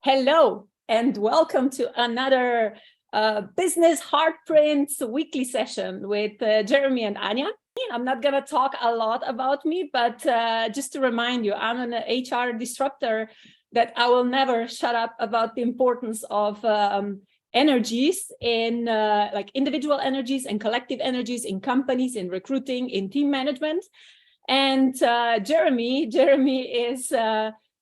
Hello, and welcome to another Business Heartprints weekly session with Jeremy and Anja. I'm not going to talk a lot about me, but just to remind you, I'm an HR disruptor that I will never shut up about the importance of energies in like individual energies and collective energies in companies, in recruiting, in team management. And Jeremy is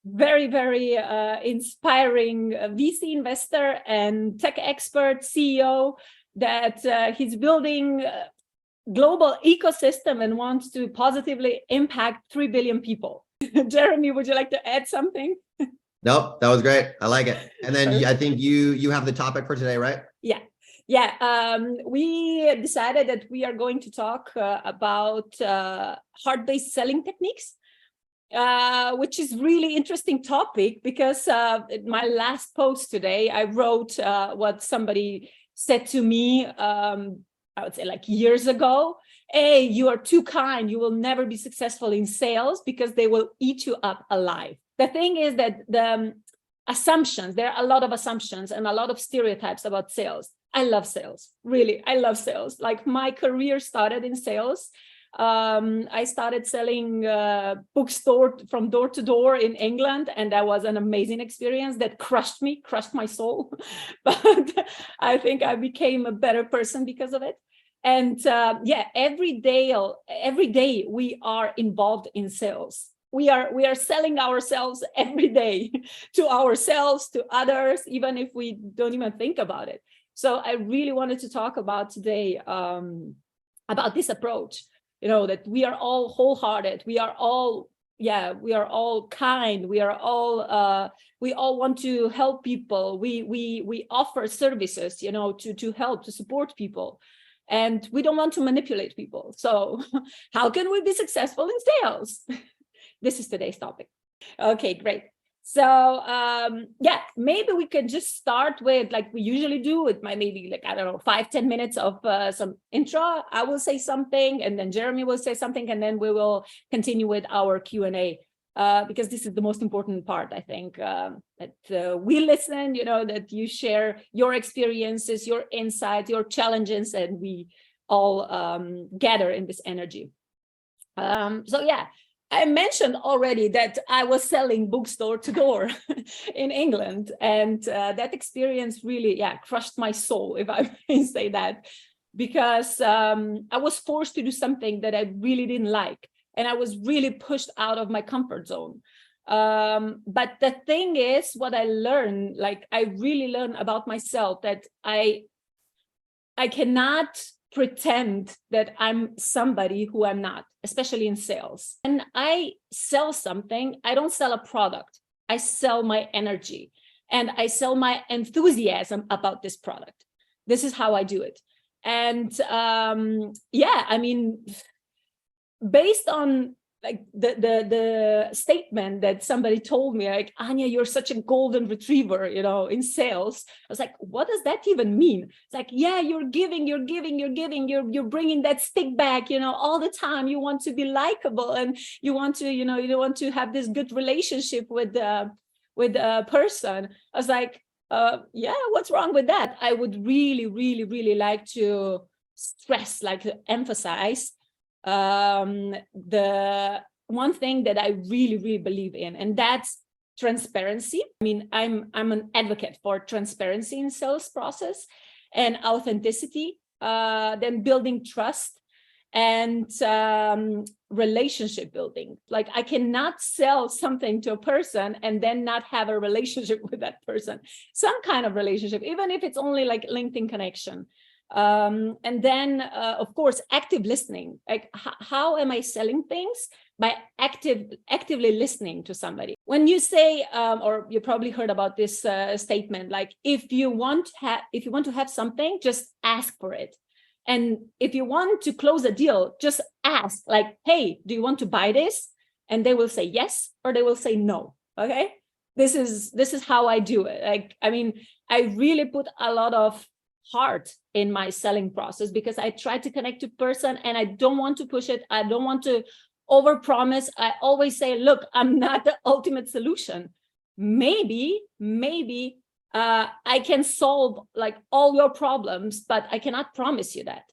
very inspiring VC investor and tech expert, CEO, that he's building a global ecosystem and wants to positively impact 3 billion people. Jeremy, would you like to add something? Nope, that was great. I like it. And then I think you have the topic for today, right? Yeah. We decided that we are going to talk about heart-based selling techniques. Which is really interesting topic because my last post today, I wrote what somebody said to me, I would say like years ago. Hey, you are too kind. You will never be successful in sales because they will eat you up alive. The thing is that the assumptions, there are a lot of assumptions and a lot of stereotypes about sales. I love sales. Really, I love sales. Like my career started in sales. I started selling bookstore from door to door in England, and that was an amazing experience that crushed my soul. But I think I became a better person because of it. And every day we are involved in sales. We are selling ourselves every day to ourselves, to others, even if we don't even think about it. So I really wanted to talk about today about this approach. You know, that we are all wholehearted. We are all kind. We all want to help people. We offer services, you know, to help, to support people. And we don't want to manipulate people. So how can we be successful in sales? This is today's topic. Okay, great. So maybe we could just start with, like we usually do, with maybe like, I don't know, 5-10 minutes of some intro. I will say something, and then Jeremy will say something, and then we will continue with our Q&A, because this is the most important part, I think, that we listen, you know, that you share your experiences, your insights, your challenges, and we all gather in this energy. I mentioned already that I was selling bookstore to door in England, and that experience really, crushed my soul, if I may say that, because I was forced to do something that I really didn't like, and I was really pushed out of my comfort zone. But the thing is, what I learned, like I really learned about myself, that I cannot pretend that I'm somebody who I'm not, especially in sales. And I sell something, I don't sell a product. I sell my energy and I sell my enthusiasm about this product. This is how I do it. And I mean, based on like the statement that somebody told me, like, Anja, you're such a golden retriever, you know, in sales. I was like, what does that even mean? It's like, yeah, you're giving, you're bringing that stick back, you know, all the time. You want to be likable, and you want to, you know, you want to have this good relationship with a person. I was like, what's wrong with that? I would really like to stress, like to emphasize the one thing that I really believe in, and that's transparency. I mean, I'm an advocate for transparency in sales process and authenticity, then building trust and relationship building. Like I cannot sell something to a person and then not have a relationship with that person, some kind of relationship, even if it's only like LinkedIn connection. And then, of course, active listening. Like, how am I selling things? By actively listening to somebody. When you say, or you probably heard about this statement, like if you want to have something, just ask for it. And if you want to close a deal, just ask, like, hey, do you want to buy this? And they will say yes, or they will say no. Okay, this is how I do it. Like, I mean, I really put a lot of heart in my selling process because I try to connect to person, and I don't want to push it. I don't want to overpromise. I always say, look, I'm not the ultimate solution, maybe I can solve like all your problems, but I cannot promise you that.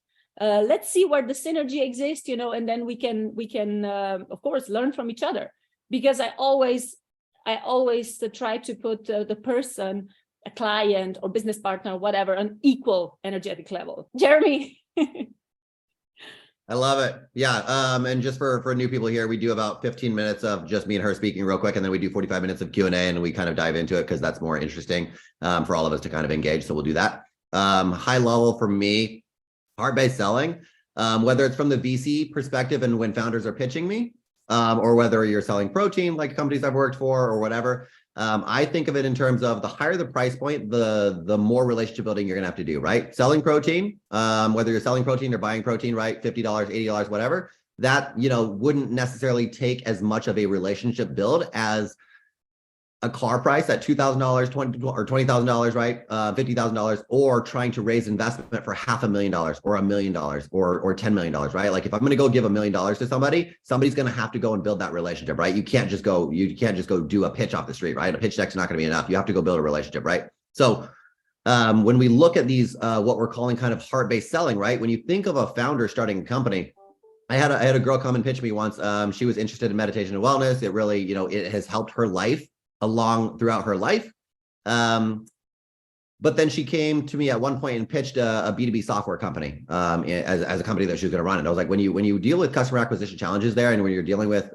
Let's see where the synergy exists, and then we can of course learn from each other, because I always try to put the person, a client or business partner, whatever, on equal energetic level. Jeremy. I love it. Yeah. And just for new people here, we do about 15 minutes of just me and her speaking real quick. And then we do 45 minutes of Q&A, and we kind of dive into it because that's more interesting for all of us to kind of engage. So we'll do that. High level for me, heart-based selling, whether it's from the VC perspective and when founders are pitching me, or whether you're selling protein like companies I've worked for or whatever. I think of it in terms of the higher the price point, the more relationship building you're gonna have to do, right? Selling protein, whether you're selling protein or buying protein, right? $50, $80, whatever, that, wouldn't necessarily take as much of a relationship build as a car price at $2,000, $20,000, right? $50,000, or trying to raise investment for $500,000 or $1 million or $10 million, right? Like if I'm going to go give $1 million to somebody's going to have to go and build that relationship, right? You can't just go do a pitch off the street, right? A pitch deck's not going to be enough. You have to go build a relationship, right? So when we look at these, what we're calling kind of heart-based selling, right? When you think of a founder starting a company, I had a girl come and pitch me once. She was interested in meditation and wellness. It really, it has helped her life throughout her life. But then she came to me at one point and pitched a B2B software company as a company that she was going to run. And I was like, when you deal with customer acquisition challenges there, and when you're dealing with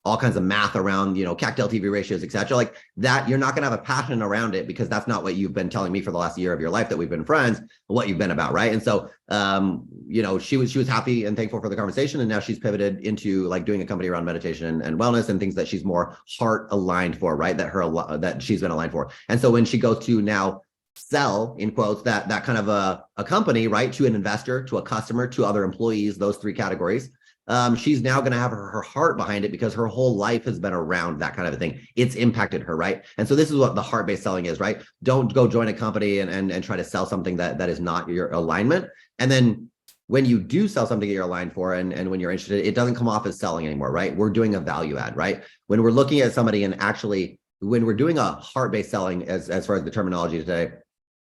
all kinds of math around, CAC to LTV ratios, et cetera, like that, you're not going to have a passion around it, because that's not what you've been telling me for the last year of your life that we've been friends, what you've been about, right? And so, she was happy and thankful for the conversation, and now she's pivoted into like doing a company around meditation and wellness and things that she's more heart aligned for, right? That she's been aligned for. And so when she goes to now sell, in quotes, that kind of a company, right, to an investor, to a customer, to other employees, those three categories, she's now going to have her heart behind it, because her whole life has been around that kind of a thing. It's impacted her, right? And so this is what the heart-based selling is, right? Don't go join a company and try to sell something that is not your alignment. And then when you do sell something that you're aligned for, and when you're interested, it doesn't come off as selling anymore, right? We're doing a value add, right? When we're looking at somebody, and actually when we're doing a heart-based selling, as far as the terminology today,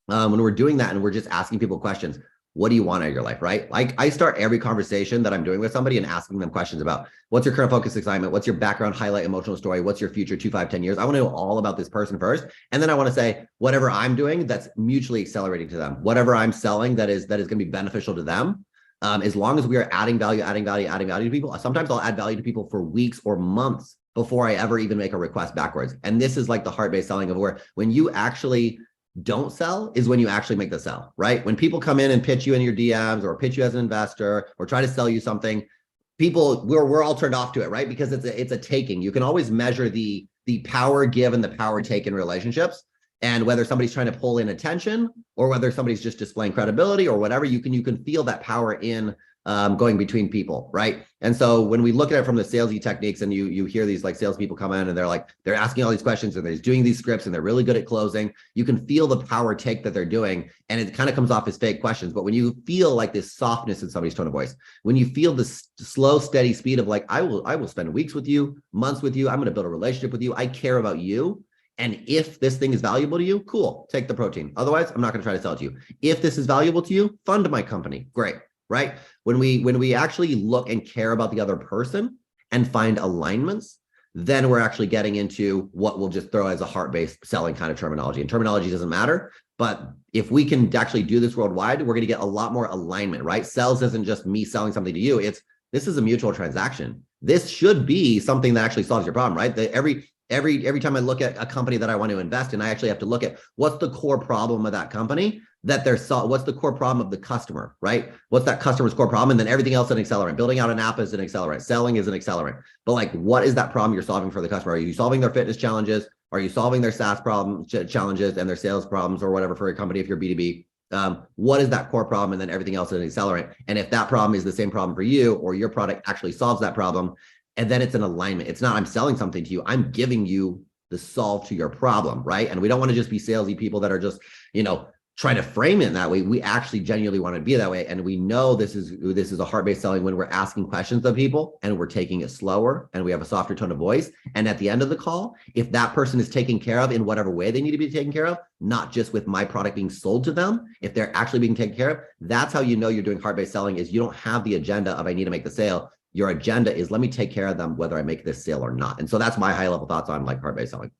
when we're doing that and we're just asking people questions, what do you want out of your life, right? Like I start every conversation that I'm doing with somebody and asking them questions about what's your current focus, excitement, what's your background, highlight, emotional story, what's your future 2, 5, 10 years. I want to know all about this person first. And then I want to say whatever I'm doing that's mutually accelerating to them, whatever I'm selling that is going to be beneficial to them. As long as we are adding value to people. Sometimes I'll add value to people for weeks or months before I ever even make a request backwards. And this is like the heart-based selling of where when you actually don't sell is when you actually make the sell, right? When people come in and pitch you in your DMs or pitch you as an investor or try to sell you something, we're all turned off to it, right? Because it's a taking. You can always measure the power give and the power take in relationships, and whether somebody's trying to pull in attention or whether somebody's just displaying credibility or whatever, you can feel that power in going between people, right? And so when we look at it from the salesy techniques, and you hear these like salespeople come in and they're asking all these questions and they're doing these scripts and they're really good at closing, you can feel the power take that they're doing, and it kind of comes off as fake questions. But when you feel like this softness in somebody's tone of voice, when you feel this slow, steady speed of like, I will spend weeks with you, months with you, I'm going to build a relationship with you, I care about you. And if this thing is valuable to you, cool, take the protein. Otherwise, I'm not going to try to sell it to you. If this is valuable to you, fund my company. Great. Right? When we actually look and care about the other person and find alignments, then we're actually getting into what we'll just throw as a heart-based selling kind of terminology. And terminology doesn't matter, but if we can actually do this worldwide, we're going to get a lot more alignment, right? Sales isn't just me selling something to you. This is a mutual transaction. This should be something that actually solves your problem, right? Every time I look at a company that I want to invest in, I actually have to look at what's the core problem of that company that what's the core problem of the customer, right? What's that customer's core problem? And then everything else is an accelerant. Building out an app is an accelerant. Selling is an accelerant. But like, what is that problem you're solving for the customer? Are you solving their fitness challenges? Are you solving their SaaS challenges and their sales problems or whatever for a company if you're B2B? What is that core problem? And then everything else is an accelerant. And if that problem is the same problem for you, or your product actually solves that problem, and then it's an alignment. It's not I'm selling something to you. I'm giving you the solve to your problem, right? And we don't want to just be salesy people that are just, try to frame it in that way. We actually genuinely want to be that way. And we know this is a heart-based selling when we're asking questions of people and we're taking it slower and we have a softer tone of voice. And at the end of the call, if that person is taken care of in whatever way they need to be taken care of, not just with my product being sold to them, if they're actually being taken care of, that's how you know you're doing heart-based selling. Is you don't have the agenda of I need to make the sale. Your agenda is let me take care of them whether I make this sale or not. And so that's my high-level thoughts on like heart-based selling.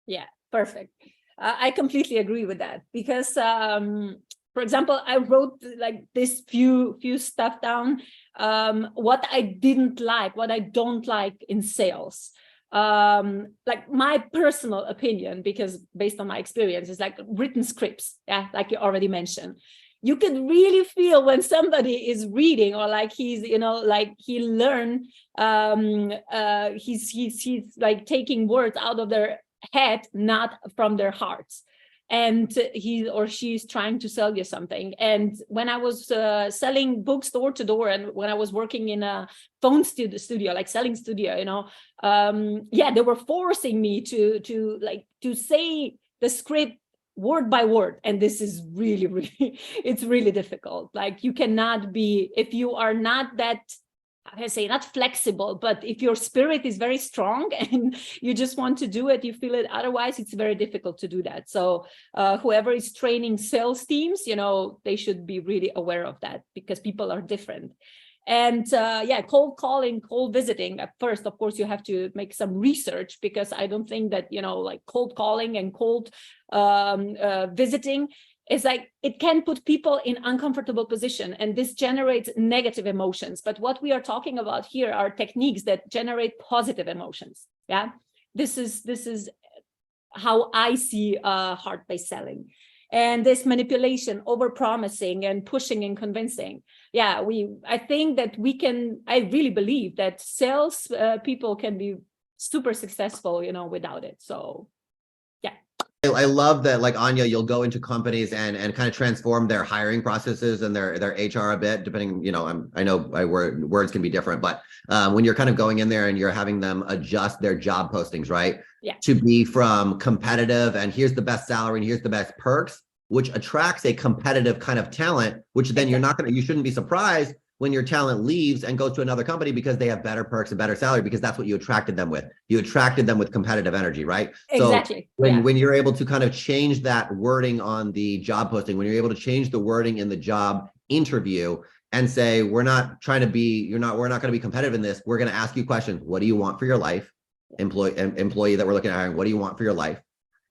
Yeah, perfect. I completely agree with that because, for example, I wrote like this few stuff down, what I didn't like, what I don't like in sales. Like my personal opinion, because based on my experience, is like written scripts. Yeah, like you already mentioned. You can really feel when somebody is reading or like he's, like he learned, he's like taking words out of their head, not from their hearts, and he or she is trying to sell you something. And when I was selling books door to door, and when I was working in a phone studio, like selling studio, they were forcing me to say the script word by word, and this is really it's really difficult. Like you cannot be, if you are not that, I say not flexible, but if your spirit is very strong and you just want to do it, you feel it. Otherwise, it's very difficult to do that. So whoever is training sales teams, they should be really aware of that because people are different. And cold calling, cold visiting. At first, of course, you have to make some research because I don't think that, like cold calling and cold visiting is like, it can put people in uncomfortable position, and this generates negative emotions. But what we are talking about here are techniques that generate positive emotions. Yeah, this is how I see heart-based selling. And this manipulation, over-promising and pushing and convincing. Yeah, I think that I really believe that sales people can be super successful, without it. So I love that, like Anja, you'll go into companies and kind of transform their hiring processes and their HR a bit, depending, I know words can be different, but when you're kind of going in there and you're having them adjust their job postings, right? Yeah. To be from competitive and here's the best salary and here's the best perks, which attracts a competitive kind of talent, which then you shouldn't be surprised when your talent leaves and goes to another company because they have better perks and better salary, because that's what you attracted them with. You attracted them with competitive energy, right? Exactly. So when you're able to kind of change that wording on the job posting, when you're able to change the wording in the job interview and say, we're not going to be competitive in this. We're going to ask you questions. What do you want for your life? Employee that we're looking at hiring, what do you want for your life?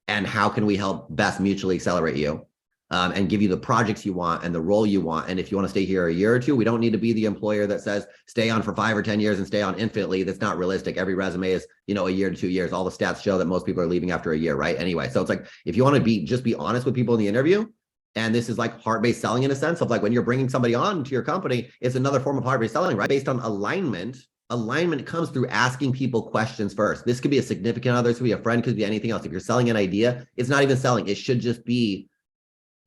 And how can we help best mutually accelerate you? And give you the projects you want and the role you want. And if you want to stay here a year or two, we don't need to be the employer that says stay on for 5 or 10 years and stay on infinitely. That's not realistic. Every resume is, a year to 2 years. All the stats show that most people are leaving after a year, right? Anyway, so it's like, if you want to just be honest with people in the interview, and this is like heart-based selling in a sense of like when you're bringing somebody on to your company, it's another form of heart-based selling, right? Based on alignment. Alignment comes through asking people questions first. This could be a significant other, this could be a friend, could be anything else. If you're selling an idea, it's not even selling. It should just be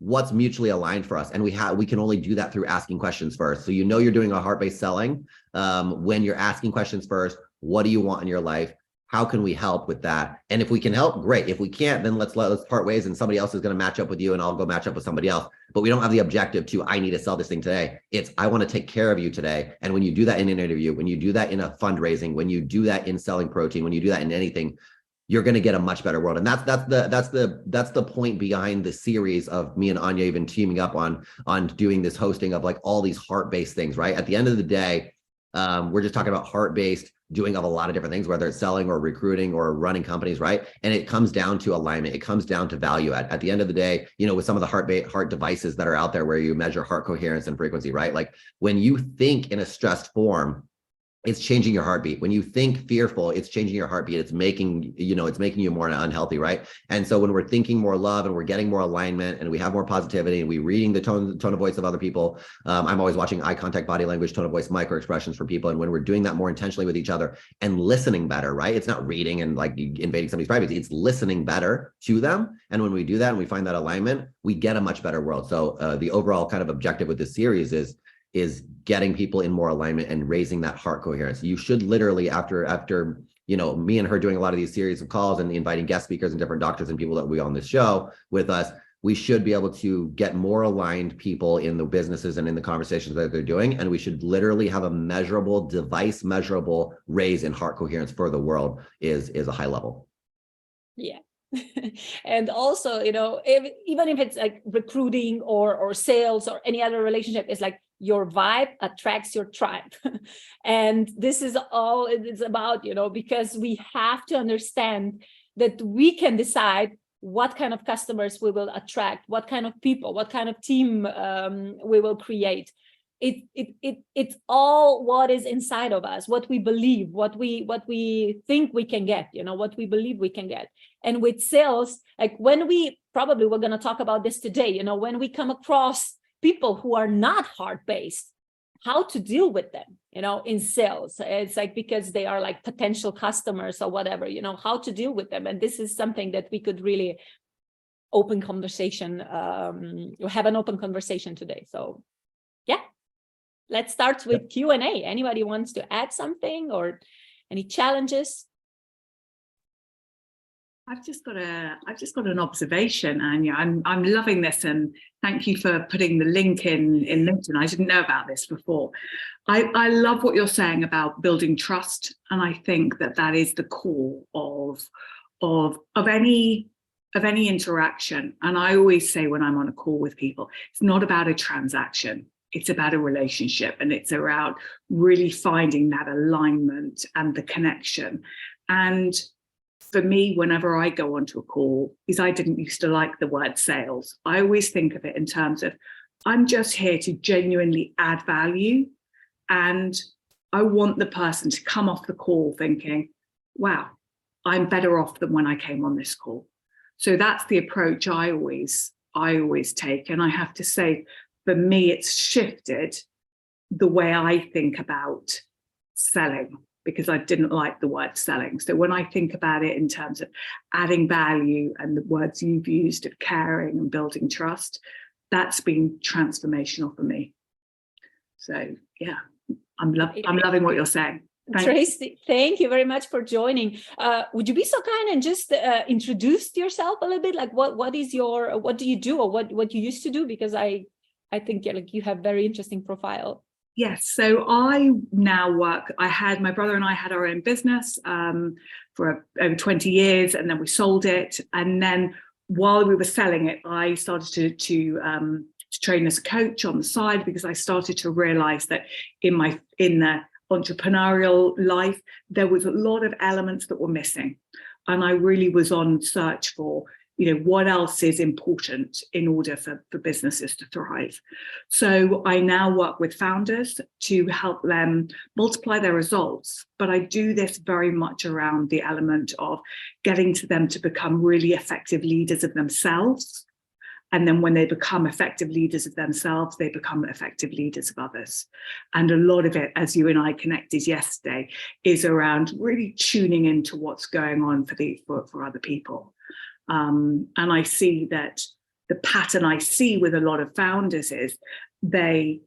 what's mutually aligned for us. And we can only do that through asking questions first. So you're doing a heart-based selling when you're asking questions first. What do you want in your life? How can we help with that? And if we can help, great. If we can't, then let's part ways and somebody else is going to match up with you and I'll go match up with somebody else. But we don't have the objective to, I need to sell this thing today. It's, I want to take care of you today. And when you do that in an interview, when you do that in a fundraising, when you do that in selling protein, when you do that in anything, you're going to get a much better world. And that's the point behind the series of me and Anja even teaming up on doing this hosting of like all these heart-based things, right? At the end of the day, we're just talking about heart-based doing of a lot of different things, whether it's selling or recruiting or running companies, right? And it comes down to alignment. It comes down to value add. At the end of the day, with some of the heart devices that are out there where you measure heart coherence and frequency, right? Like when you think in a stressed form, it's changing your heartbeat. When you think fearful, it's changing your heartbeat. It's making you more unhealthy, right? And so when we're thinking more love and we're getting more alignment and we have more positivity and we're reading the tone of voice of other people, I'm always watching eye contact, body language, tone of voice, micro expressions for people. And when we're doing that more intentionally with each other and listening better, right? It's not reading and like invading somebody's privacy. It's listening better to them. And when we do that and we find that alignment, we get a much better world. So the overall kind of objective with this series is getting people in more alignment and raising that heart coherence. You should literally, after me and her doing a lot of these series of calls and inviting guest speakers and different doctors and people that we on this show with us, we should be able to get more aligned people in the businesses and in the conversations that they're doing. And we should literally have a measurable raise in heart coherence for the world is a high level. Yeah. And also, even if it's like recruiting or sales or any other relationship, it's like your vibe attracts your tribe. And this is all it's about, because we have to understand that we can decide what kind of customers we will attract, what kind of people, what kind of team we will create. It's all what is inside of us, what we believe, what we think we can get, what we believe we can get. And with sales, like when we're going to talk about this today, when we come across people who are not heart-based, how to deal with them, in sales. It's like, because they are like potential customers or whatever, how to deal with them. And this is something that we could really have an open conversation today. So yeah, let's start with Q&A. Anybody wants to add something or any challenges? I've just got an observation, Anja. I'm loving this, and thank you for putting the link in LinkedIn. I didn't know about this before. I love what you're saying about building trust, and I think that is the core of any interaction. And I always say when I'm on a call with people, it's not about a transaction. It's about a relationship, and it's around really finding that alignment and the connection. And for me, whenever I go onto a call, because I didn't used to like the word sales, I always think of it in terms of, I'm just here to genuinely add value. And I want the person to come off the call thinking, wow, I'm better off than when I came on this call. So that's the approach I always take. And I have to say, for me, it's shifted the way I think about selling, because I didn't like the word selling. So when I think about it in terms of adding value and the words you've used of caring and building trust, that's been transformational for me. So yeah, I'm loving what you're saying. Tracy, thank you very much for joining. Would you be so kind and just introduce yourself a little bit? Like what do you do, or what you used to do? Because I think you have very interesting profile. Yes, so I now work. My brother and I had our own business for over 20 years, and then we sold it. And then while we were selling it, I started to train as a coach on the side, because I started to realize that in the entrepreneurial life, there was a lot of elements that were missing. And I really was on search for, what else is important in order for businesses to thrive. So I now work with founders to help them multiply their results. But I do this very much around the element of getting to them to become really effective leaders of themselves. And then when they become effective leaders of themselves, they become effective leaders of others. And a lot of it, as you and I connected yesterday, is around really tuning into what's going on for other people. And I see that the pattern I see with a lot of founders is they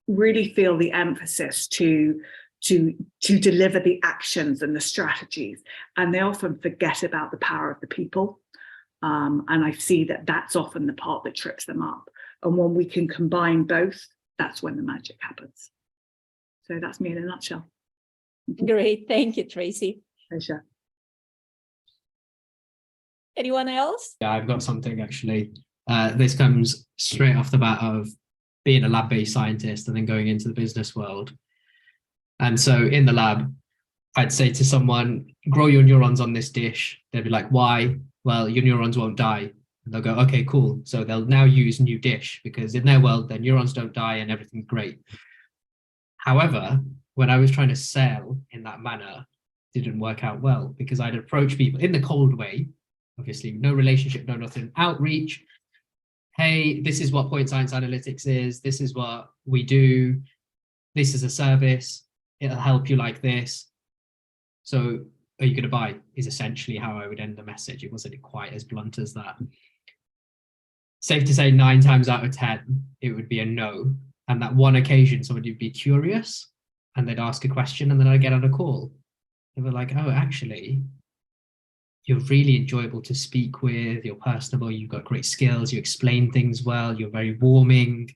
really feel the emphasis to deliver the actions and the strategies, and they often forget about the power of the people. And I see that that's often the part that trips them up. And when we can combine both, that's when the magic happens. So that's me in a nutshell. Great. Thank you, Tracy. Pleasure. Anyone else? Yeah, I've got something actually. This comes straight off the bat of being a lab-based scientist and then going into the business world. And so in the lab, I'd say to someone, grow your neurons on this dish. They'd be like, why? Well, your neurons won't die. And they'll go, okay, cool. So they'll now use new dish, because in their world, their neurons don't die and everything's great. However, when I was trying to sell in that manner, it didn't work out well, because I'd approach people in the cold way. Obviously, no relationship, no nothing, outreach. Hey, this is what point science analytics is. This is what we do. This is a service. It'll help you like this. So are you going to buy? Is essentially how I would end the message. It wasn't quite as blunt as that. Safe to say 9 times out of 10, it would be a no. And that one occasion, somebody would be curious and they'd ask a question, and then I'd get on a call. They were like, oh, actually, you're really enjoyable to speak with, you're personable, you've got great skills, you explain things well, you're very warming.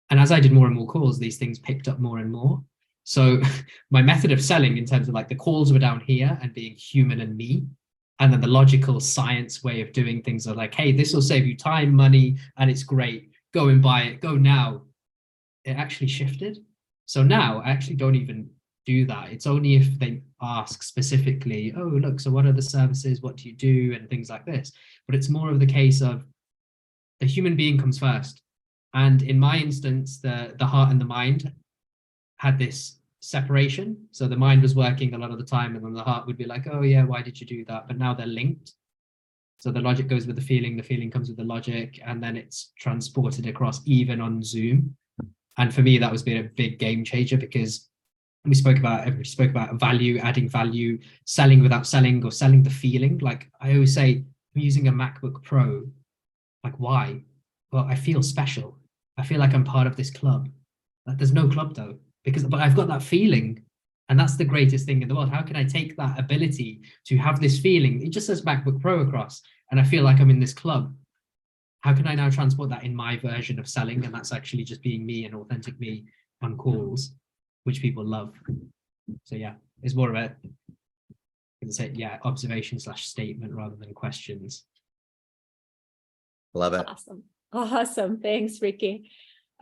And as I did more and more calls, these things picked up more and more. So my method of selling in terms of like the calls were down here and being human and me. And then the logical science way of doing things are like, hey, this will save you time, money, and it's great. Go and buy it. Go now. It actually shifted. So now I actually don't even do that. It's only if they ask specifically, oh, look, so what are the services? What do you do? And things like this. But it's more of the case of the human being comes first. And in my instance, the heart and the mind had this separation. So the mind was working a lot of the time, and then the heart would be like, oh yeah, why did you do that? But now they're linked. So the logic goes with the feeling comes with the logic, and then it's transported across even on Zoom. And for me, that was been a big game changer, because everybody spoke about value, adding value, selling without selling, or selling the feeling. Like I always say, I'm using a MacBook Pro. Like, why? Well, I feel special. I feel like I'm part of this club. Like, there's no club though, but I've got that feeling. And that's the greatest thing in the world. How can I take that ability to have this feeling? It just says MacBook Pro across, and I feel like I'm in this club. How can I now transport that in my version of selling? And that's actually just being me and authentic me on calls, which people love. So yeah, it's more of a, observation / statement rather than questions. Love it. Awesome. Thanks, Ricky.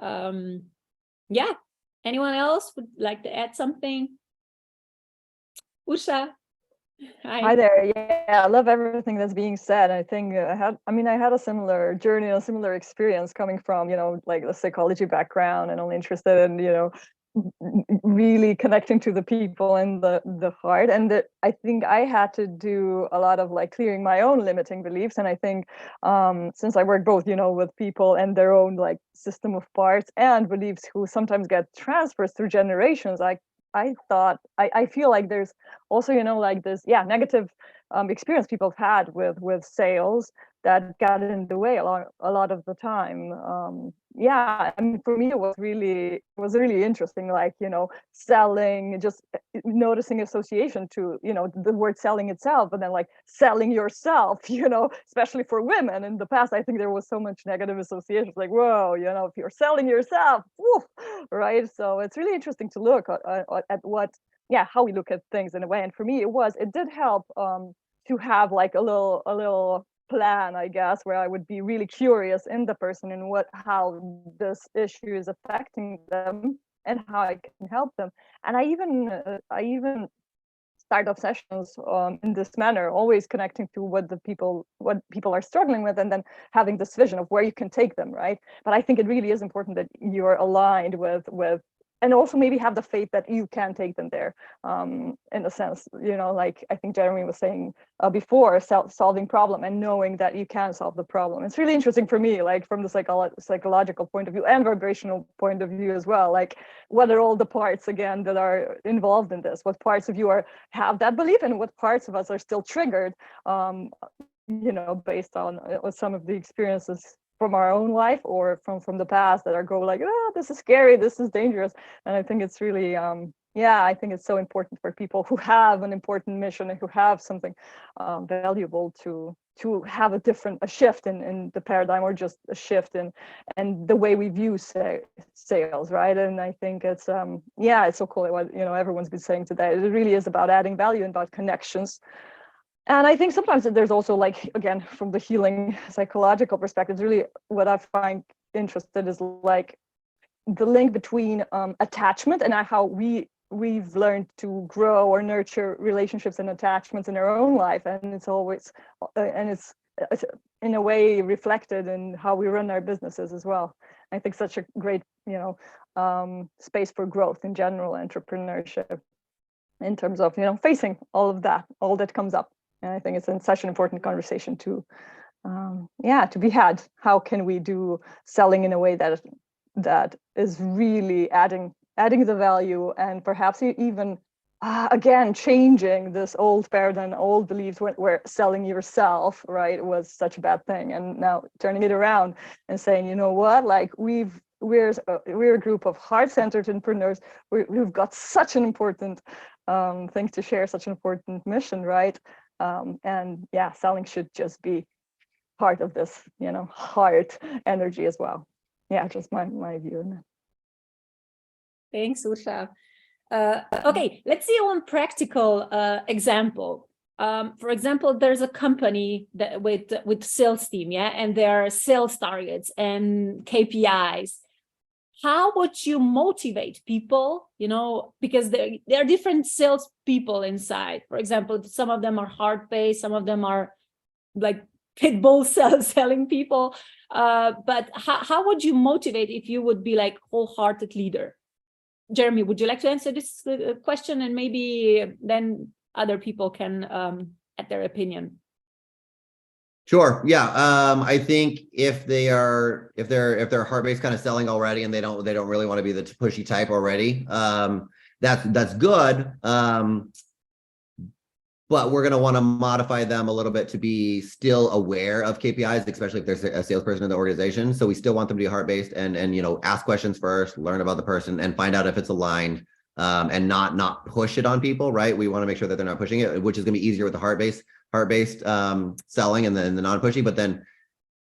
Yeah. Anyone else would like to add something? Usha. Hi there. Yeah, I love everything that's being said. I think I had a similar journey, a similar experience coming from, like the psychology background, and only interested in, really connecting to the people and the heart. And that I think I had to do a lot of like clearing my own limiting beliefs. And I think since I work both, with people and their own like system of parts and beliefs who sometimes get transfers through generations, I feel like there's also, like this, negative experience people have had with sales that got in the way a lot of the time. For me, it was really interesting, like, selling, just noticing association to, the word selling itself, and then like selling yourself, especially for women. In the past, I think there was so much negative association, like, whoa, if you're selling yourself, woof, right? So it's really interesting to look at how we look at things in a way. And for me, it did help to have like a little plan, I guess, where I would be really curious in the person and how this issue is affecting them and how I can help them. And I even start off sessions in this manner, always connecting to what people are struggling with, and then having this vision of where you can take them, right? But I think it really is important that you're aligned with and also maybe have the faith that you can take them there, in a sense, like I think Jeremy was saying before, solving problem and knowing that you can solve the problem. It's really interesting for me, like from the psychological point of view and vibrational point of view as well, like what are all the parts again that are involved in this? What parts of you have that belief, and what parts of us are still triggered, based on some of the experiences from our own life or from the past that are like, this is scary, this is dangerous. And I think it's really, I think it's so important for people who have an important mission and who have something valuable to have a shift in the paradigm, or just a shift in the way we view sales, right? And I think it's it's so cool what everyone's been saying today. It really is about adding value and about connections. And I think sometimes there's also, like, again, from the healing psychological perspective, really what I find interested is like the link between attachment and how we've learned to grow or nurture relationships and attachments in our own life. And it's always, it's in a way reflected in how we run our businesses as well. I think such a great, space for growth in general, entrepreneurship, in terms of, facing all that comes up. And I think it's such an important conversation to be had. How can we do selling in a way that is really adding the value, and perhaps even again changing this old paradigm, old beliefs where selling yourself, right, was such a bad thing, and now turning it around and saying, you know what, like we're a group of heart-centered entrepreneurs. We've got such an important thing to share, such an important mission, right? And yeah, selling should just be part of this, heart energy as well. Yeah, just my view on that. Thanks, Usha. Okay, let's see one practical example. For example, there's a company that with sales team, and there are sales targets and KPIs. How would you motivate people? Because there are different sales people inside. For example, some of them are heart-based, some of them are like pit bull selling people. But how would you motivate if you would be like wholehearted leader? Jeremy, would you like to answer this question, and maybe then other people can add their opinion? Sure. Yeah. I think if they're heart-based kind of selling already, and they don't really want to be the pushy type already, that's good. But we're going to want to modify them a little bit to be still aware of KPIs, especially if there's a salesperson in the organization. So we still want them to be heart-based and ask questions first, learn about the person, and find out if it's aligned, and not push it on people, right? We want to make sure that they're not pushing it, which is going to be easier with the heart-based selling and then the non-pushy. But then,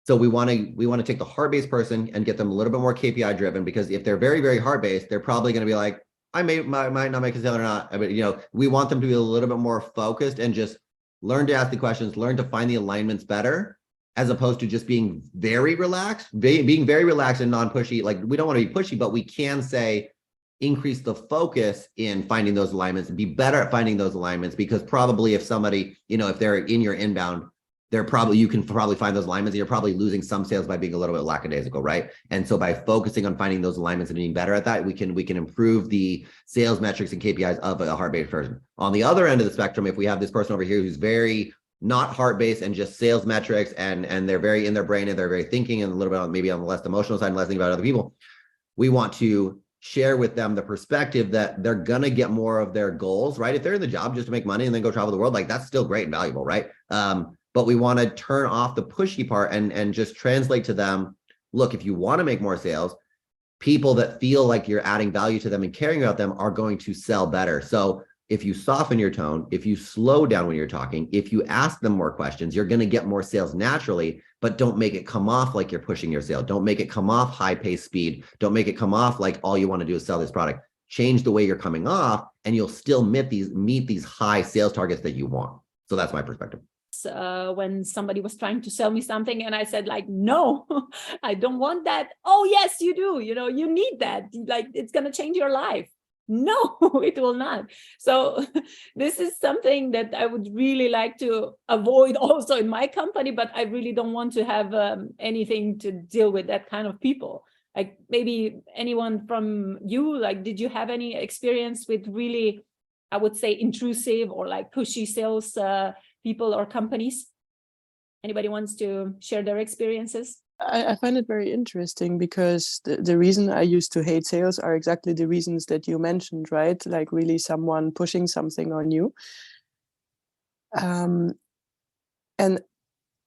so we want to take the heart-based person and get them a little bit more KPI driven, because if they're very, very heart-based, they're probably going to be like, I might not make a sale or not. But we want them to be a little bit more focused and just learn to ask the questions, learn to find the alignments better, as opposed to just being very relaxed, being very relaxed and non-pushy. Like, we don't want to be pushy, but we can say, increase the focus in finding those alignments and be better at finding those alignments, because probably if somebody, if they're in your inbound, you can probably find those alignments, and you're probably losing some sales by being a little bit lackadaisical, right? And so by focusing on finding those alignments and being better at that, we can improve the sales metrics and KPIs of a heart-based person. On the other end of the spectrum, if we have this person over here who's very not heart-based and just sales metrics, and they're very in their brain, and they're very thinking, and a little bit maybe on the less emotional side and less thinking about other people, we want to share with them the perspective that they're going to get more of their goals, right? If they're in the job just to make money and then go travel the world, like, that's still great and valuable, right? But we want to turn off the pushy part and just translate to them, look, if you want to make more sales, people that feel like you're adding value to them and caring about them are going to sell better. So if you soften your tone, if you slow down when you're talking, if you ask them more questions, you're going to get more sales naturally, but don't make it come off like you're pushing your sale. Don't make it come off high pace speed. Don't make it come off like all you want to do is sell this product. Change the way you're coming off, and you'll still meet these high sales targets that you want. So that's my perspective. When somebody was trying to sell me something, and I said, like, no, I don't want that. Oh, yes, you do. You need that. Like, it's going to change your life. No, it will not. So this is something that I would really like to avoid also in my company, but I really don't want to have anything to deal with that kind of people. Like, maybe anyone from you, like, did you have any experience with really, I would say, intrusive or like pushy sales people or companies? Anybody wants to share their experiences? I find it very interesting, because the reason I used to hate sales are exactly the reasons that you mentioned, right? Like, really someone pushing something on you. And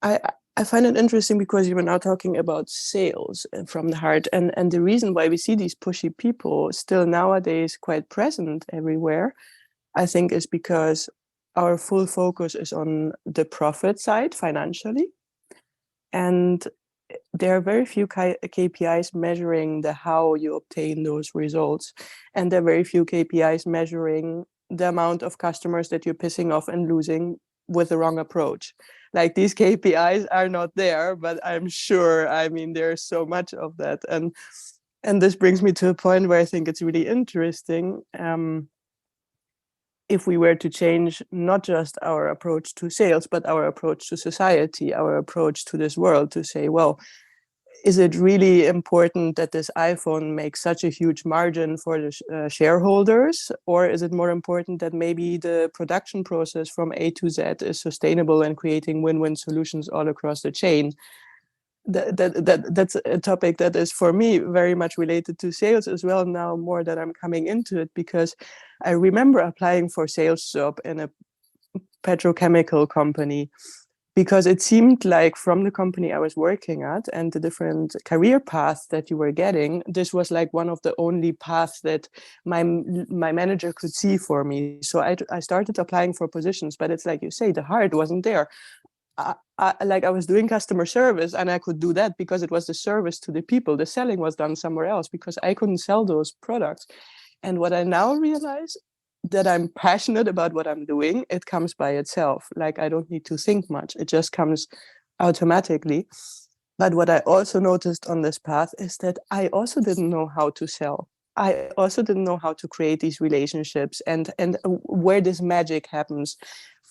I find it interesting because you were now talking about sales from the heart. And the reason why we see these pushy people still nowadays quite present everywhere, I think, is because our full focus is on the profit side financially. And there are very few KPIs measuring the how you obtain those results. And there are very few KPIs measuring the amount of customers that you're pissing off and losing with the wrong approach. Like, these KPIs are not there, but I'm sure, there's so much of that. And this brings me to a point where I think it's really interesting. If we were to change not just our approach to sales, but our approach to society, our approach to this world, to say, well, is it really important that this iPhone makes such a huge margin for the shareholders? Or is it more important that maybe the production process from A to Z is sustainable and creating win-win solutions all across the chain? That's a topic that is, for me, very much related to sales as well now, more that I'm coming into it, because I remember applying for sales job in a petrochemical company, because it seemed like from the company I was working at and the different career paths that you were getting, this was like one of the only paths that my manager could see for me. So I started applying for positions, but it's like you say, the heart wasn't there. I was doing customer service and I could do that because it was the service to the people. The selling was done somewhere else because I couldn't sell those products. And what I now realize, that I'm passionate about what I'm doing, it comes by itself. Like I don't need to think much. It just comes automatically. But what I also noticed on this path is that I also didn't know how to sell. I also didn't know how to create these relationships and where this magic happens.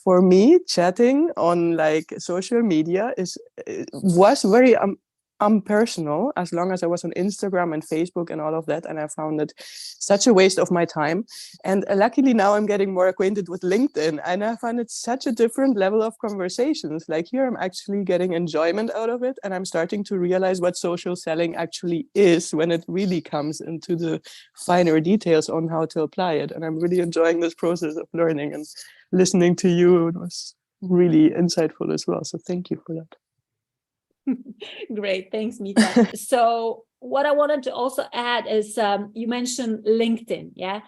For me, chatting on like social media was very impersonal, as long as I was on Instagram and Facebook and all of that, and I found it such a waste of my time. And luckily now I'm getting more acquainted with LinkedIn, and I find it such a different level of conversations. Like here I'm actually getting enjoyment out of it, and I'm starting to realize what social selling actually is when it really comes into the finer details on how to apply it. And I'm really enjoying this process of learning, and listening to you, it was really insightful as well. So thank you for that. Great, thanks, Mita. So what I wanted to also add is you mentioned LinkedIn. Yeah,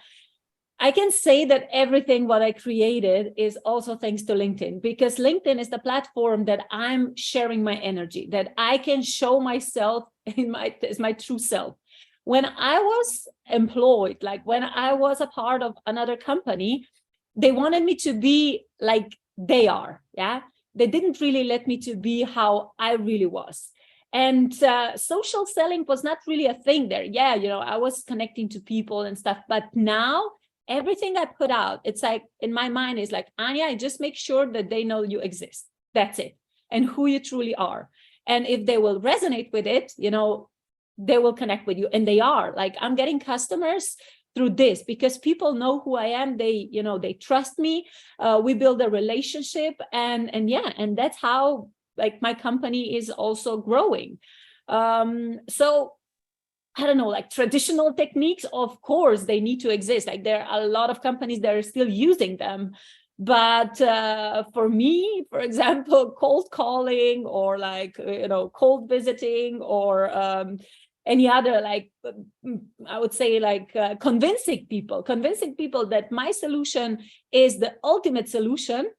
I can say that everything what I created is also thanks to LinkedIn, because LinkedIn is the platform that I'm sharing my energy, that I can show myself as my true self. When I was employed, like when I was a part of another company, they wanted me to be like they are. Yeah. They didn't really let me to be how I really was. And social selling was not really a thing there. Yeah, I was connecting to people and stuff. But now everything I put out, it's like in my mind is like, Anja, I just make sure that they know you exist. That's it. And who you truly are. And if they will resonate with it, they will connect with you. And they are. Like I'm getting customers through this because people know who I am. They trust me. We build a relationship, and that's how like my company is also growing. So I don't know, like traditional techniques, of course, they need to exist. Like there are a lot of companies that are still using them. But for me, for example, cold calling or like, cold visiting or any other, like, I would say like convincing people that my solution is the ultimate solution.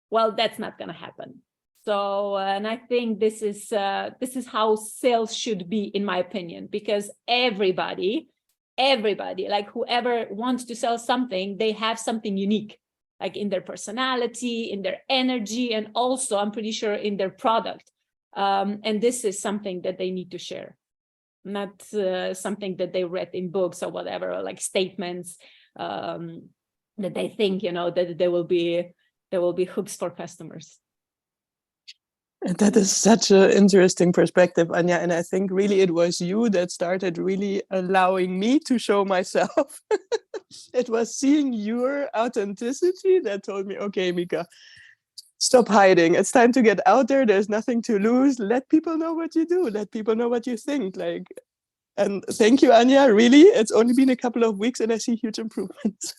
Well, that's not going to happen. So, and I think this is how sales should be, in my opinion, because everybody, like whoever wants to sell something, they have something unique, like in their personality, in their energy, and also I'm pretty sure in their product. And this is something that they need to share. Not something that they read in books or whatever, or like statements that they think, that there will be hooks for customers. And that is such an interesting perspective, Anja. And I think really it was you that started really allowing me to show myself. It was seeing your authenticity that told me, okay, Mika, stop hiding. It's time to get out there. There's nothing to lose. Let people know what you do. Let people know what you think. And thank you, Anja. Really, it's only been a couple of weeks and I see huge improvements.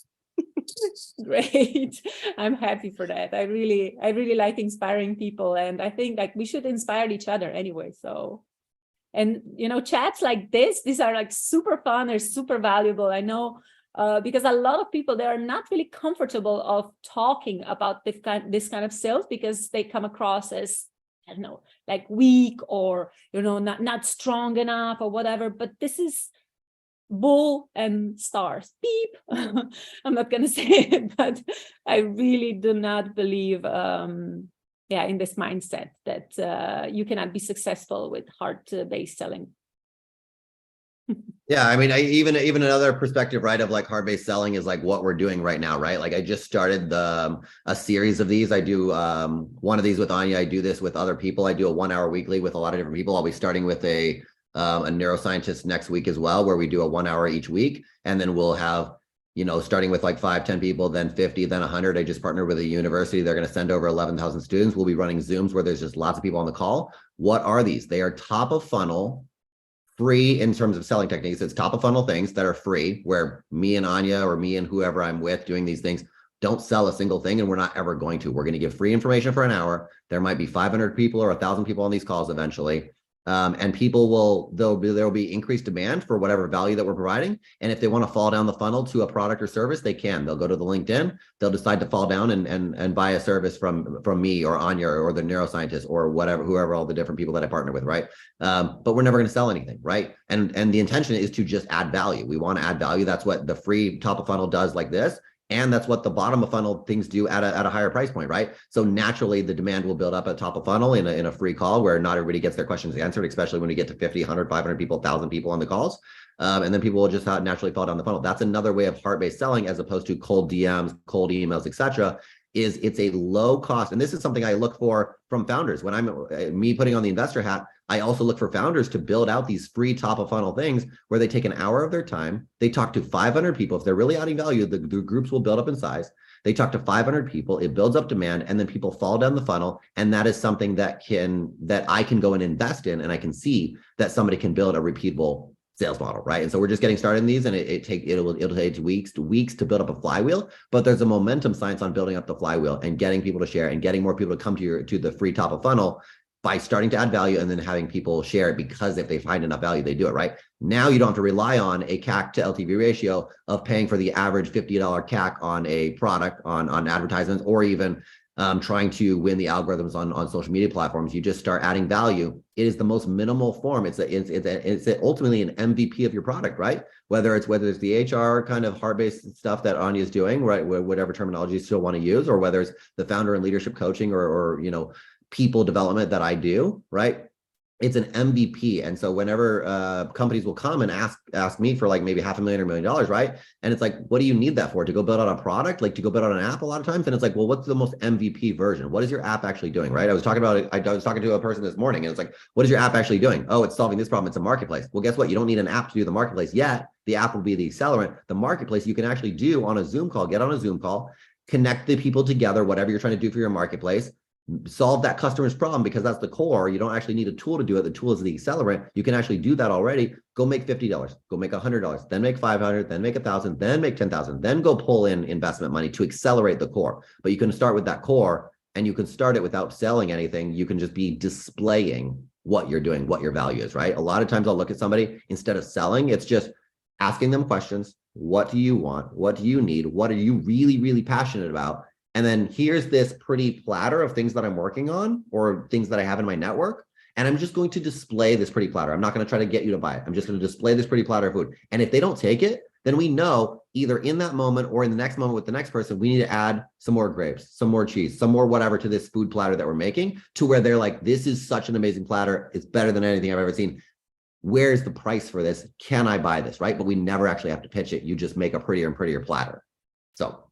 Great. I'm happy for that. I really like inspiring people. And I think like we should inspire each other anyway. So, and, chats like this, these are like super fun. They're super valuable. I know. Because a lot of people, they are not really comfortable of talking about this kind of sales because they come across as, I don't know, like weak or, not strong enough or whatever. But this is bull and stars. Beep. I'm not going to say it, but I really do not believe, in this mindset that you cannot be successful with heart-based selling. Yeah, I mean, even another perspective, right, of like hard-based selling is like what we're doing right now, right? Like I just started a series of these. I do one of these with Anja. I do this with other people. I do a 1 hour weekly with a lot of different people. I'll be starting with a neuroscientist next week as well, where we do a 1 hour each week. And then we'll have, starting with like 5-10 people, then 50, then 100. I just partnered with a university. They're going to send over 11,000 students. We'll be running Zooms where there's just lots of people on the call. What are these? They are top of funnel, free in terms of selling techniques. It's top of funnel things that are free, where me and Anja or me and whoever I'm with doing these things don't sell a single thing, and we're not ever going to. We're going to give free information for an hour. There might be 500 people or 1,000 people on these calls eventually. And people there'll be increased demand for whatever value that we're providing. And if they want to fall down the funnel to a product or service, they can. They'll go to the LinkedIn, they'll decide to fall down and buy a service from me or Anja or the neuroscientist or whoever, all the different people that I partner with, right? But we're never going to sell anything, right? And the intention is to just add value. We want to add value. That's what the free top of funnel does like this. And that's what the bottom of funnel things do at a higher price point, right? So naturally, the demand will build up at top of funnel in a free call where not everybody gets their questions answered, especially when we get to 50, 100, 500 people, 1,000 people on the calls. And then people will just naturally fall down the funnel. That's another way of heart-based selling as opposed to cold DMs, cold emails, etc. Is it's a low cost. And this is something I look for from founders. When me putting on the investor hat, I also look for founders to build out these free top of funnel things where they take an hour of their time. They talk to 500 people. If they're really adding value, the groups will build up in size. They talk to 500 people, it builds up demand, and then people fall down the funnel. And that is something that I can go and invest in, and I can see that somebody can build a repeatable sales model, right? And so we're just getting started in these, and it'll take weeks to build up a flywheel. But there's a momentum science on building up the flywheel and getting people to share and getting more people to come to the free top of funnel by starting to add value and then having people share it, because if they find enough value, they do it, right? Now you don't have to rely on a CAC to LTV ratio of paying for the average $50 CAC on a product, on advertisements, or even trying to win the algorithms on social media platforms. You just start adding value. It is the most minimal form. It's ultimately an MVP of your product, right? Whether it's the HR kind of heart-based stuff that Anja is doing, right? Whatever terminology you still want to use, or whether it's the founder and leadership coaching or people development that I do, right? It's an MVP. And so whenever companies will come and ask me for like maybe $500,000 or $1 million, right? And it's like, what do you need that for? To go build out a product, like to go build out an app a lot of times? And it's like, well, what's the most MVP version? What is your app actually doing, right? I was talking to a person this morning, and it's like, what is your app actually doing? Oh, it's solving this problem. It's a marketplace. Well, guess what? You don't need an app to do the marketplace yet. The app will be the accelerant. The marketplace you can actually do on a Zoom call, get on a Zoom call, connect the people together, whatever you're trying to do for your marketplace, solve that customer's problem, because that's the core. You don't actually need a tool to do it. The tool is the accelerant. You can actually do that already. Go make $50, go make $100, then make $500, then make $1,000, then make $10,000, then go pull in investment money to accelerate the core. But you can start with that core, and you can start it without selling anything. You can just be displaying what you're doing, what your value is, right? A lot of times I'll look at somebody, instead of selling, it's just asking them questions. What do you want? What do you need? What are you really, really passionate about? And then here's this pretty platter of things that I'm working on or things that I have in my network. And I'm just going to display this pretty platter. I'm not going to try to get you to buy it. I'm just going to display this pretty platter of food. And if they don't take it, then we know either in that moment or in the next moment with the next person, we need to add some more grapes, some more cheese, some more whatever to this food platter that we're making, to where they're like, this is such an amazing platter. It's better than anything I've ever seen. Where's the price for this? Can I buy this? Right? But we never actually have to pitch it. You just make a prettier and prettier platter. So.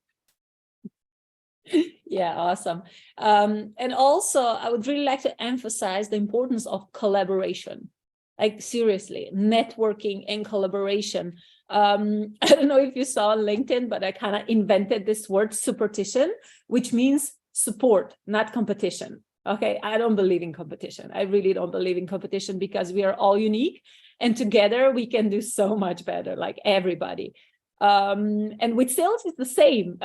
Yeah, awesome. And also, I would really like to emphasize the importance of collaboration. Like seriously, networking and collaboration. I don't know if you saw on LinkedIn, but I kind of invented this word superstition, which means support, not competition. Okay, I don't believe in competition. I really don't believe in competition, because we are all unique, and together we can do so much better, like everybody. And with sales, it's the same.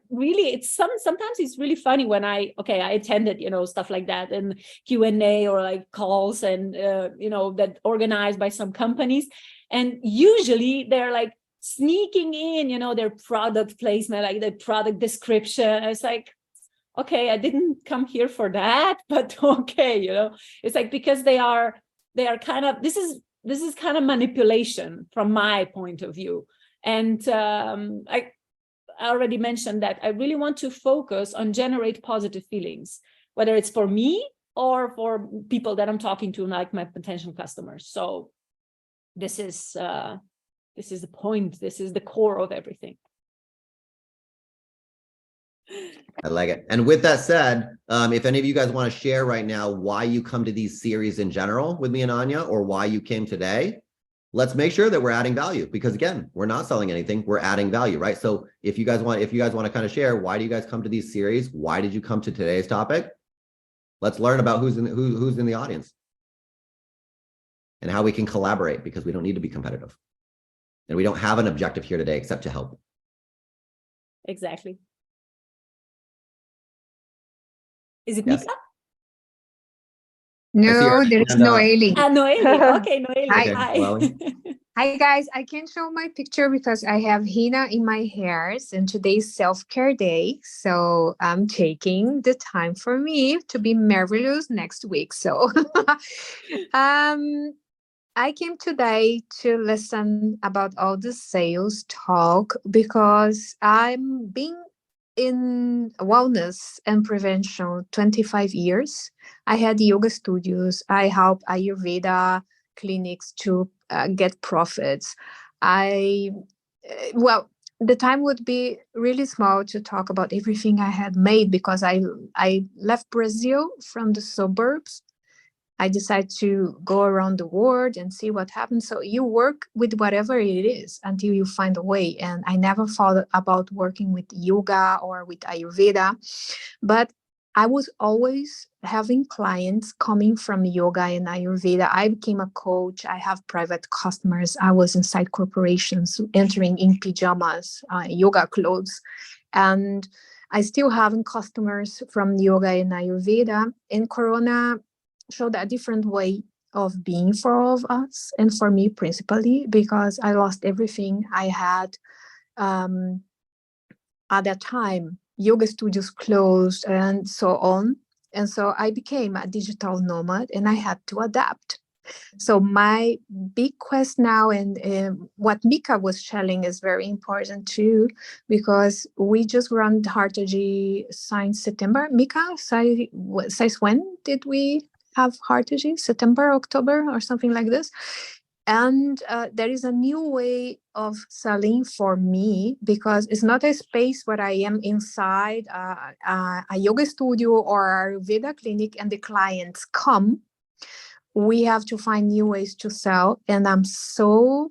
Really, it's sometimes it's really funny when I attended, stuff like that, and Q&A or like calls and, that organized by some companies. And usually they're like sneaking in, their product placement, like the product description. It's like, okay, I didn't come here for that, but okay, it's like, because they are kind of, this is kind of manipulation from my point of view. And I already mentioned that I really want to focus on generate positive feelings, whether it's for me or for people that I'm talking to, like my potential customers. So this is the point. This is the core of everything. I like it. And with that said, if any of you guys want to share right now why you come to these series in general with me and Anja, or why you came today, let's make sure that we're adding value, because again, we're not selling anything, we're adding value, right? So if you guys want to kind of share, why do you guys come to these series? Why did you come to today's topic? Let's learn about who's in the audience and how we can collaborate, because we don't need to be competitive. And we don't have an objective here today except to help. Exactly. Is it Yes. Mika? No, there is Noeli. Noeli. Okay, Noeli. Hi. Hi. Well, Hi guys, I can show my picture because I have henna in my hairs and today's self-care day. So I'm taking the time for me to be marvelous next week. So I came today to listen about all the sales talk because I'm being in wellness and prevention 25 years. I had yoga studios. I help Ayurveda clinics to get profits. Well, the time would be really small to talk about everything I had made because I left Brazil from the suburbs. I decided to go around the world and see what happens. So you work with whatever it is until you find a way. And I never thought about working with yoga or with Ayurveda, but I was always having clients coming from yoga and Ayurveda. I became a coach. I have private customers. I was inside corporations entering in pajamas, yoga clothes. And I still having customers from yoga and Ayurveda. And Corona showed a different way of being for all of us. And for me, principally, because I lost everything I had at that time. Yoga studios closed and so on. And so I became a digital nomad and I had to adapt. So my big quest now, and what Mika was sharing is very important too, because we just run Heartprints since September. Mika, since when did we have Heartprints? September, October, or something like this? And there is a new way of selling for me because it's not a space where I am inside a yoga studio or a Ayurveda clinic and the clients come. We have to find new ways to sell. And I'm so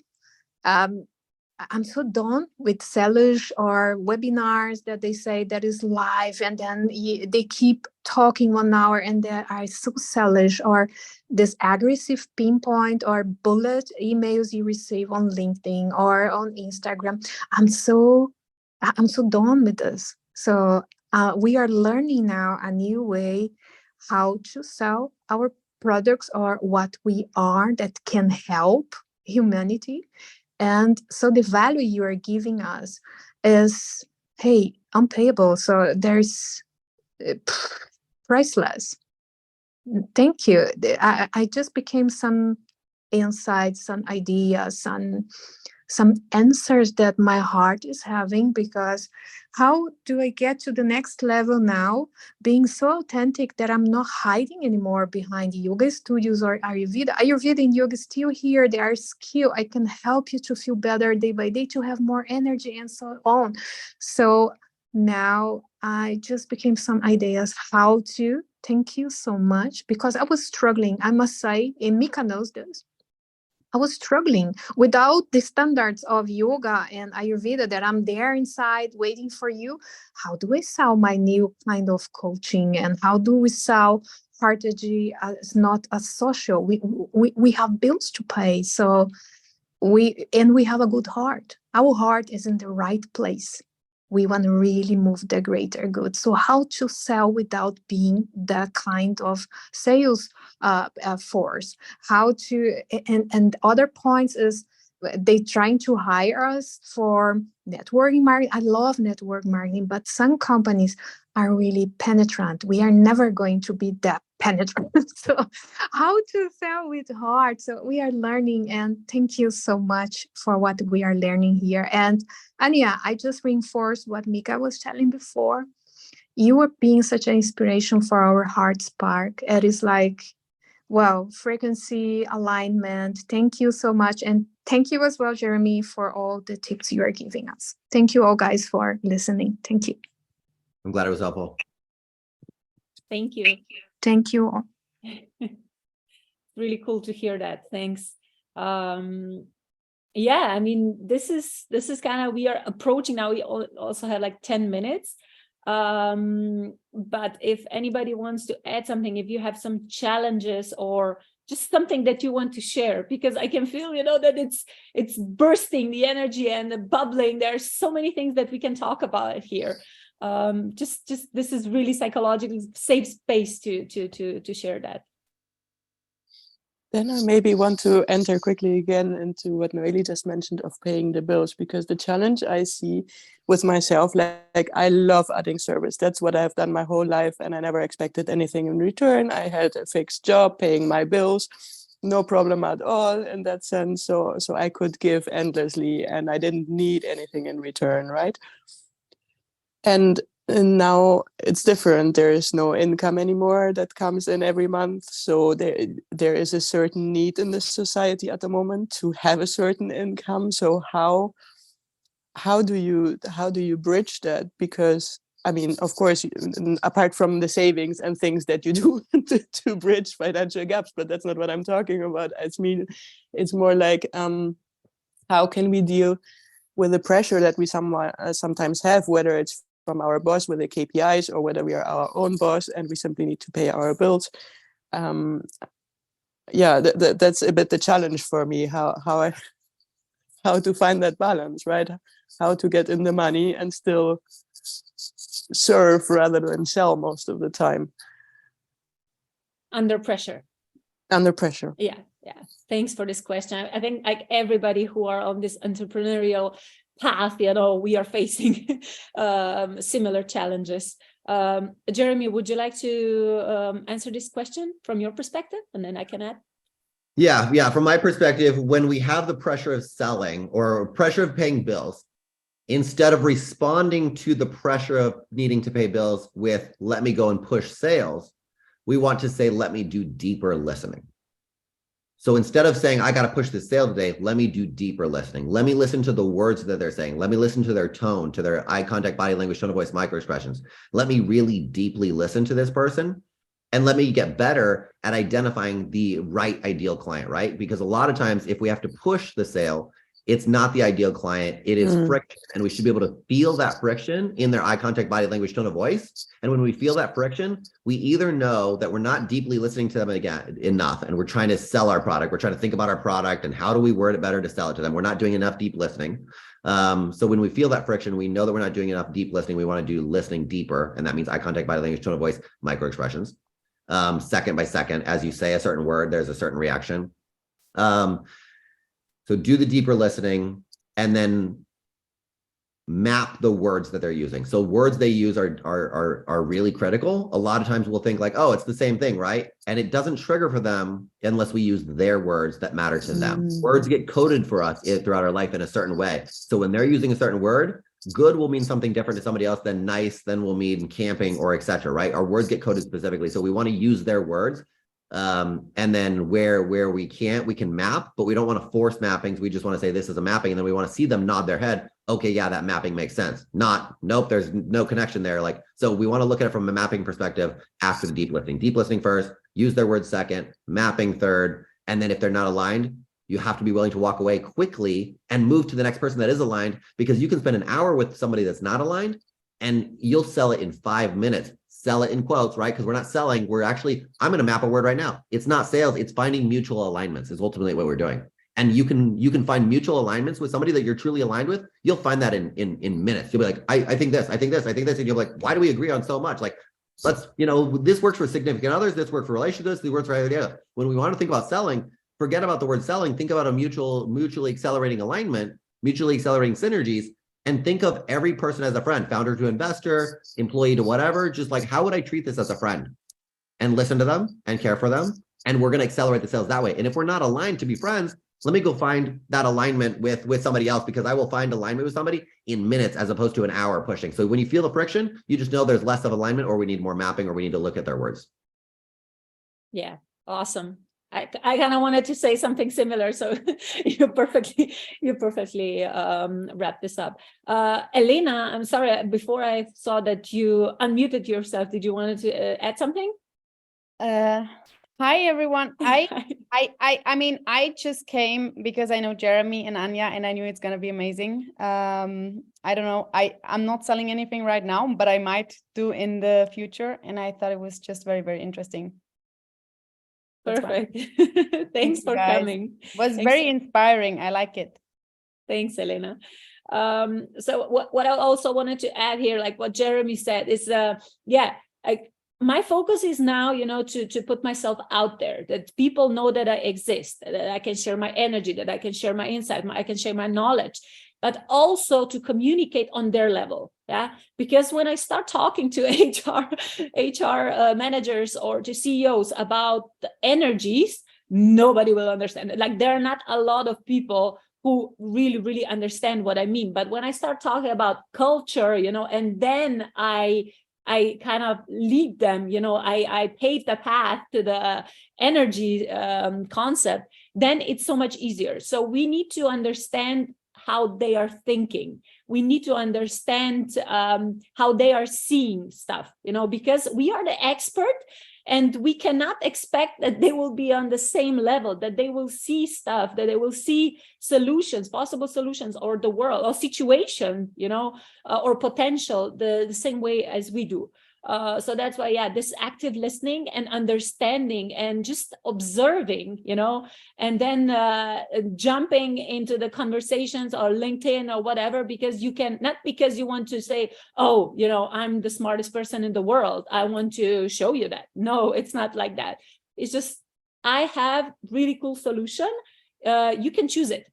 done with sellers or webinars that they say that is live and then they keep talking 1 hour and they are so sellish, or this aggressive pinpoint or bullet emails you receive on LinkedIn or on Instagram. I'm so done with this. So we are learning now a new way how to sell our products or what we are that can help humanity. And so the value you are giving us is, hey, unpayable. So there's priceless. Thank you. I just became some insights, some ideas, some answers that my heart is having, because how do I get to the next level now, being so authentic that I'm not hiding anymore behind yoga studios or Ayurveda. Ayurveda and yoga is still here. They are skill. I can help you to feel better day by day, to have more energy and so on. So now I just became some ideas how to. Thank you so much, because I was struggling, I must say, and Mika knows this. I was struggling without the standards of yoga and Ayurveda that I'm there inside waiting for you. How do I sell my new kind of coaching? And how do we sell Heartprints as not a social? We have bills to pay. So we have a good heart. Our heart is in the right place. We want to really move the greater good. So how to sell without being that kind of sales force? How to, and other points is they trying to hire us for networking marketing. I love network marketing, but some companies are really penetrant. We are never going to be that penetrant. So how to sell with heart? So we are learning, and thank you so much for what we are learning here. And Anja, I just reinforce what Mika was telling before. You are being such an inspiration for our Heart Spark. It is like, well, frequency alignment. Thank you so much. And thank you as well, Jeremy, for all the tips you are giving us. Thank you all guys for listening. Thank you. I'm glad it was helpful. Thank you. Thank you all. Really cool to hear that. Thanks. Yeah, I mean, this is kind of, we are approaching now. We also have like 10 minutes. But if anybody wants to add something, if you have some challenges or just something that you want to share, because I can feel, that it's bursting, the energy and the bubbling. There are so many things that we can talk about here. Just this is really psychologically safe space to share that. Then I maybe want to enter quickly again into what Noeli just mentioned of paying the bills, because the challenge I see with myself, like I love adding service. That's what I've done my whole life, and I never expected anything in return. I had a fixed job, paying my bills, no problem at all in that sense. So I could give endlessly, and I didn't need anything in return, right? And now it's different. There is no income anymore that comes in every month. So there is a certain need in the society at the moment to have a certain income. So how do you bridge that? Because I mean, of course, apart from the savings and things that you do to bridge financial gaps, but that's not what I'm talking about. It's more like how can we deal with the pressure that we sometimes have, whether it's from our boss with the KPIs or whether we are our own boss and we simply need to pay our bills. That's a bit the challenge for me, how to find that balance, right? How to get in the money and still serve rather than sell most of the time. Under pressure. Yeah. Thanks for this question. I think like everybody who are on this entrepreneurial path, we are facing similar challenges. Jeremy, would you like to answer this question from your perspective, and then I can add? Yeah. From my perspective, when we have the pressure of selling or pressure of paying bills, instead of responding to the pressure of needing to pay bills with let me go and push sales, we want to say, let me do deeper listening. So instead of saying, I got to push this sale today, let me do deeper listening. Let me listen to the words that they're saying. Let me listen to their tone, to their eye contact, body language, tone of voice, microexpressions. Let me really deeply listen to this person, and let me get better at identifying the right ideal client, right? Because a lot of times if we have to push the sale, it's not the ideal client, it is friction. And we should be able to feel that friction in their eye contact, body language, tone of voice. And when we feel that friction, we either know that we're not deeply listening to them enough, and we're trying to sell our product. We're trying to think about our product and how do we word it better to sell it to them. We're not doing enough deep listening. So when we feel that friction, we know that we're not doing enough deep listening. We want to do listening deeper. And that means eye contact, body language, tone of voice, microexpressions. Second by second, as you say a certain word, there's a certain reaction. So do the deeper listening and then map the words that they're using. So words they use are really critical. A lot of times we'll think like, oh, it's the same thing, right? And it doesn't trigger for them unless we use their words that matter to them. Words get coded for us throughout our life in a certain way. So when they're using a certain word, good will mean something different to somebody else than nice, then will mean camping or etc. Right? Our words get coded specifically. So we want to use their words. And then where we can't, we can map, but we don't want to force mappings. We just want to say this is a mapping, and then we want to see them nod their head. Okay, yeah, that mapping makes sense. Not, nope, there's no connection there. Like, so we want to look at it from a mapping perspective after the deep listening. Deep listening first, use their words second, mapping third, and then if they're not aligned, you have to be willing to walk away quickly and move to the next person that is aligned, because you can spend an hour with somebody that's not aligned and you'll sell it in 5 minutes. Sell it in quotes, right? Because we're not selling. We're actually, I'm going to map a word right now. It's not sales. It's finding mutual alignments is ultimately what we're doing. And you can find mutual alignments with somebody that you're truly aligned with. You'll find that in minutes. You'll be like, I think this, I think this, I think this. And you'll be like, why do we agree on so much? Like, let's, this works for significant others. This works for relationships. This works for idea. When we want to think about selling, forget about the word selling. Think about a mutually accelerating alignment, mutually accelerating synergies. And think of every person as a friend, founder to investor, employee to whatever, just like, how would I treat this as a friend? And listen to them and care for them. And we're going to accelerate the sales that way. And if we're not aligned to be friends, let me go find that alignment with somebody else, because I will find alignment with somebody in minutes as opposed to an hour pushing. So when you feel the friction, you just know there's less of alignment, or we need more mapping, or we need to look at their words. Yeah, awesome. I kind of wanted to say something similar, so you perfectly wrap this up. Elena, I'm sorry, before I saw that you unmuted yourself, did you want to add something? Hi everyone. I mean, I just came because I know Jeremy and Anja, and I knew it's gonna be amazing. I don't know. I'm not selling anything right now, but I might do in the future, and I thought it was just very, very interesting. Perfect. Thanks for coming. It was very inspiring. I like it. Thanks, Elena. So what I also wanted to add here, like what Jeremy said, is my focus is now, to put myself out there, that people know that I exist, that I can share my energy, that I can share my insight, I can share my knowledge, but also to communicate on their level. Yeah, because when I start talking to HR managers or to CEOs about the energies, nobody will understand it. Like, there are not a lot of people who really understand what I mean. But when I start talking about culture, and then I kind of lead them, I pave the path to the energy concept, then it's so much easier. So we need to understand how they are thinking. We need to understand how they are seeing stuff, because we are the expert, and we cannot expect that they will be on the same level, that they will see stuff, that they will see solutions, possible solutions, or the world, or situation, or potential the same way as we do. So that's why, this active listening and understanding and just observing, and then jumping into the conversations or LinkedIn or whatever, because you can, not because you want to say, oh, I'm the smartest person in the world, I want to show you that. No, it's not like that. It's just, I have really cool solution. You can choose it,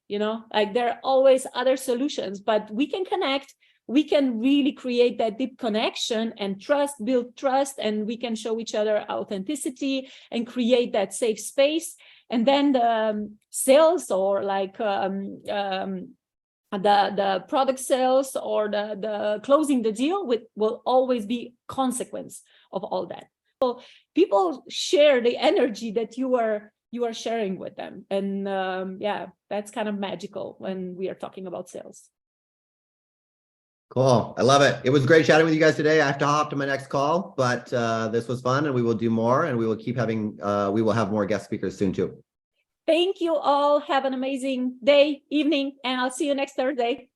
like there are always other solutions, but we can connect. We can really create that deep connection and build trust, and we can show each other authenticity and create that safe space. And then the sales, or like the product sales, or the closing the deal will always be consequence of all that. So people share the energy that you are sharing with them, and that's kind of magical when we are talking about sales. Cool. I love it. It was great chatting with you guys today. I have to hop to my next call, but this was fun, and we will do more, and we will keep having, we will have more guest speakers soon too. Thank you all. Have an amazing day, evening, and I'll see you next Thursday.